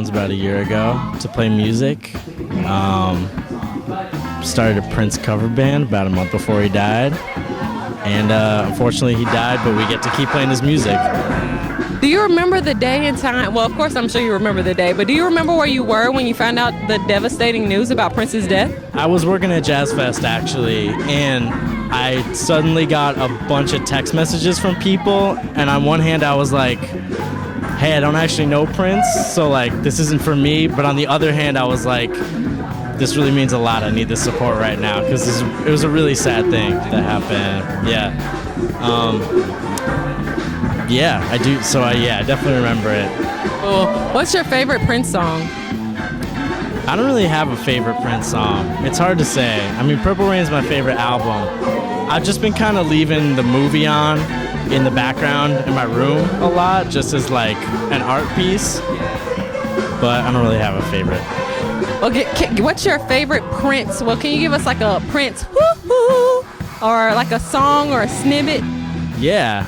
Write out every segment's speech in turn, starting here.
About a year ago to play music. Started a Prince cover band about a month before he died, and unfortunately he died, but we get to keep playing his music. Do you remember the day and time? Well, of course I'm sure you remember the day, but do you remember where you were when you found out the devastating news about Prince's death? I was working at Jazz Fest actually, and I suddenly got a bunch of text messages from people, and on one hand I was like, hey, I don't actually know Prince, so like this isn't for me, but on the other hand I was like, this really means a lot. I need this support right now, because it was a really sad thing that happened. Yeah, I do. So I definitely remember it. Cool. What's your favorite Prince song? I don't really have a favorite Prince song. It's hard to say. I mean, Purple Rain is my favorite album. I've just been kind of leaving the movie on in the background in my room a lot, just as like an art piece, but I don't really have a favorite. Well, what's your favorite Prince? Well, can you give us like a Prince woo-hoo, or like a song or a snippet? Yeah.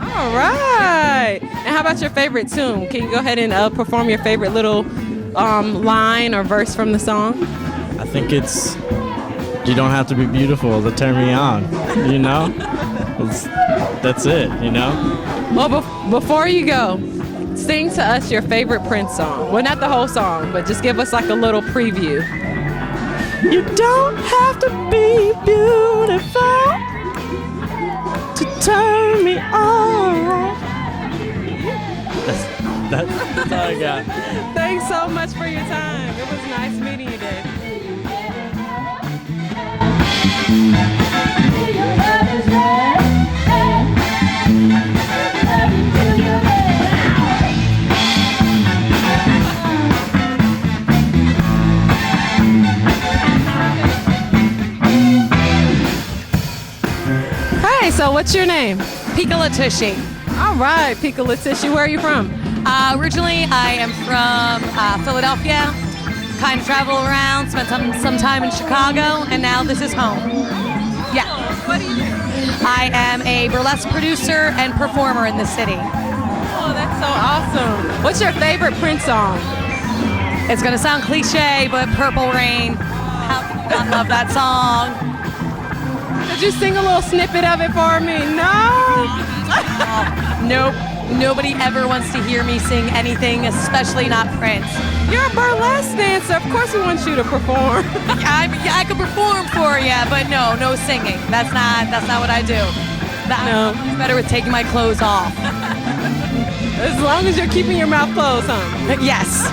All right. And how about your favorite tune? Can you go ahead and perform your favorite little line or verse from the song? I think it's, you don't have to be beautiful to turn me on, you know? That's it, you know? Well, before you go, sing to us your favorite Prince song. Well, not the whole song, but just give us like a little preview. You don't have to be beautiful to turn me on. That's all I got. Thanks so much for your time. It was nice meeting you, Dave. Hey, so what's your name? Pika Latishi. All right, Pika Latishi, where are you from? Originally, I am from Philadelphia. Kind of travel around, spent some time in Chicago, and now this is home. Yeah. What do you do? I am a burlesque producer and performer in the city. Oh, that's so awesome. What's your favorite Prince song? It's gonna sound cliche, but Purple Rain. How can you not love that song? Could you sing a little snippet of it for me? No? Nope. Nobody ever wants to hear me sing anything, especially not Prince. You're a burlesque dancer. Of course we want you to perform. I could perform for you, but no singing. That's not what I do. No. It's better with taking my clothes off. As long as you're keeping your mouth closed, huh? Yes.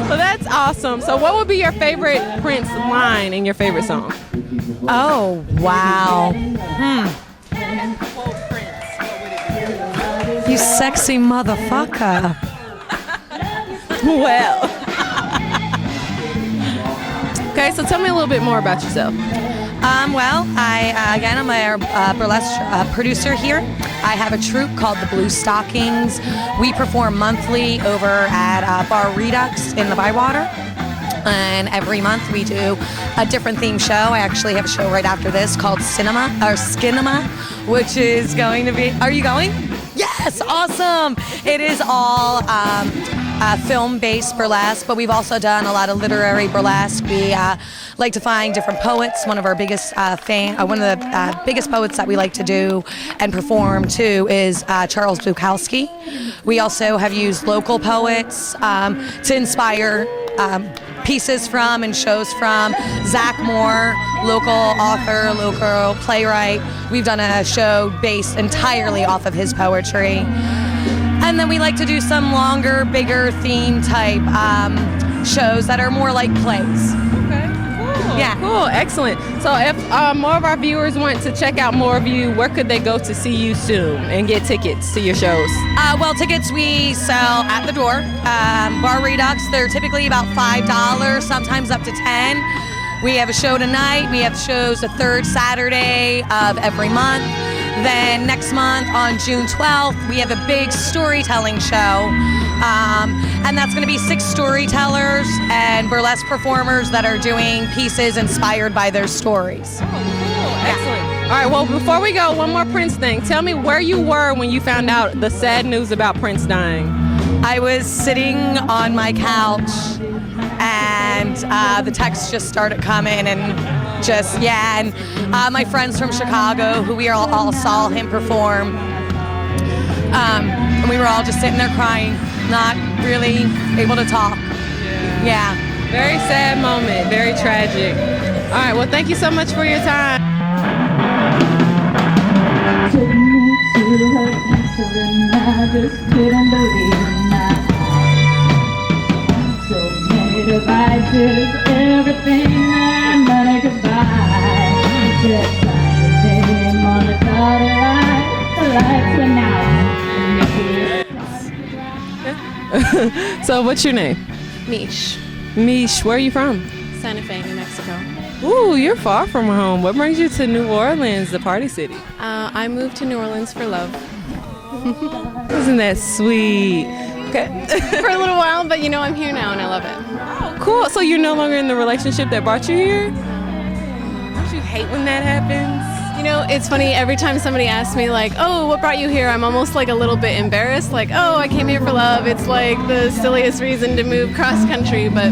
Well, that's awesome. So what would be your favorite Prince line in your favorite song? Oh, wow. You sexy motherfucker. Well. Okay, so tell me a little bit more about yourself. Well, I'm a burlesque producer here. I have a troupe called the Blue Stockings. We perform monthly over at Bar Redux in the Bywater. And every month we do a different theme show. I actually have a show right after this called Skinema, which is going to be... Are you going? Yes, awesome. It is all film-based burlesque, but we've also done a lot of literary burlesque. We like to find different poets. One of our biggest one of the biggest poets that we like to do and perform too is Charles Bukowski. We also have used local poets to inspire pieces from and shows from. Zach Moore, local author, local playwright. We've done a show based entirely off of his poetry. And then we like to do some longer, bigger theme type shows that are more like plays. Okay, cool. Yeah. Cool, excellent. So if more of our viewers want to check out more of you, where could they go to see you soon and get tickets to your shows? Well, tickets we sell at the door. Bar Redux, they're typically about $5, sometimes up to $10. We have a show tonight. We have shows the third Saturday of every month. Then next month on June 12th, we have a big storytelling show. And that's going to be 6 storytellers and burlesque performers that are doing pieces inspired by their stories. Excellent. All right, well, before we go, one more Prince thing. Tell me where you were when you found out the sad news about Prince dying. I was sitting on my couch and the texts just started coming and my friends from Chicago who we all saw him perform, and we were all just sitting there crying, not really able to talk. Yeah. Very sad moment, very tragic. All right, well, thank you so much for your time. Took me to her castle and I just couldn't believe my eyes. So many devices, everything that money could buy. Just like the name on the dotted line, the lights went out. So what's your name? Mish, Mish, where are you from? Santa Fe, New Mexico. Ooh, you're far from home. What brings you to New Orleans, the party city? I moved to New Orleans for love Isn't that sweet? Okay. for a little while, but I'm here now and I love it. Oh, cool. So you're no longer in the relationship that brought you here? Don't you hate when that happens? It's funny, every time somebody asks me like, oh, what brought you here? I'm almost like a little bit embarrassed, like, oh, I came here for love. It's like the silliest reason to move cross country, but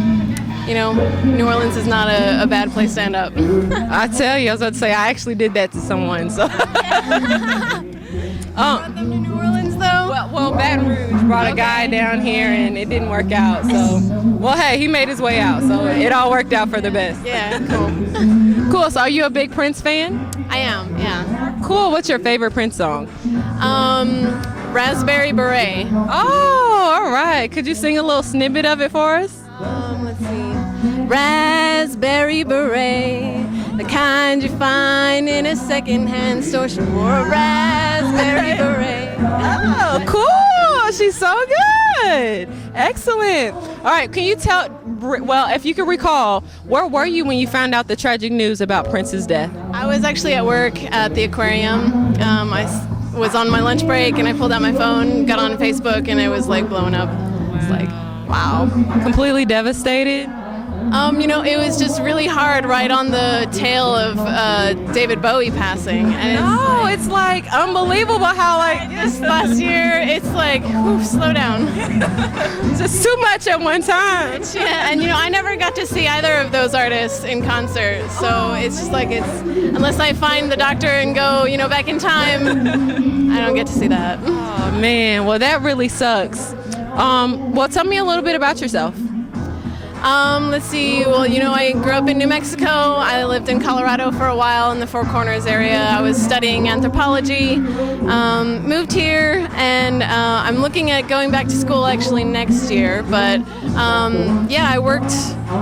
New Orleans is not a bad place to end up. I tell you, I was about to say, I actually did that to someone, so. Brought them to New Orleans though? Well, Baton Rouge brought a guy down here and it didn't work out, so. Well, hey, he made his way out, so it all worked out for the best. Yeah, cool. Cool, so are you a big Prince fan? I am, yeah. Cool, what's your favorite Prince song? Raspberry Beret. Oh, all right. Could you sing a little snippet of it for us? Let's see. Raspberry Beret, the kind you find in a secondhand store. She wore a raspberry beret. Oh, cool. She's so good. Excellent. All right, can you tell, well, if you can recall, where were you when you found out the tragic news about Prince's death? I was actually at work at the aquarium. I was on my lunch break and I pulled out my phone, got on Facebook, and it was like blowing up. It's like, wow. Completely devastated? It was just really hard right on the tail of David Bowie passing. And It's like unbelievable how this last year, it's like, whew, slow down. it's just too much at one time. Yeah, and I never got to see either of those artists in concert, so it's just like unless I find the doctor and go, back in time, I don't get to see that. Oh man, well that really sucks. Well, tell me a little bit about yourself. Let's see. Well, I grew up in New Mexico. I lived in Colorado for a while in the Four Corners area. I was studying anthropology. Moved here, and I'm looking at going back to school actually next year. But I worked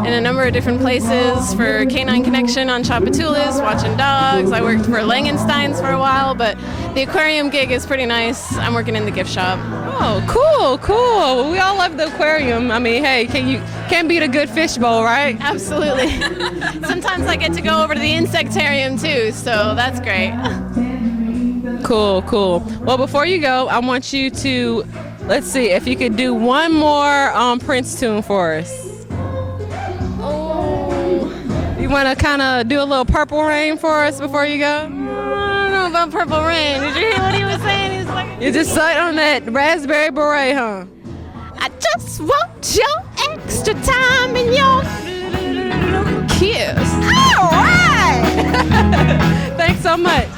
in a number of different places for Canine Connection on Chapatulas, watching dogs. I worked for Langenstein's for a while, but the aquarium gig is pretty nice. I'm working in the gift shop. Oh, cool. We all love the aquarium. I mean, hey, can't beat a good fish bowl, right? Absolutely. Sometimes I get to go over to the insectarium too, so that's great. Cool. Well, before you go, I want you to, let's see, if you could do one more Prince tune for us. Oh. You want to kind of do a little Purple Rain for us before you go? I don't know about Purple Rain. Did you hear what he was saying? He was like, You just sat on that raspberry beret, huh? I just want your extra time and your kiss. All right. Thanks so much.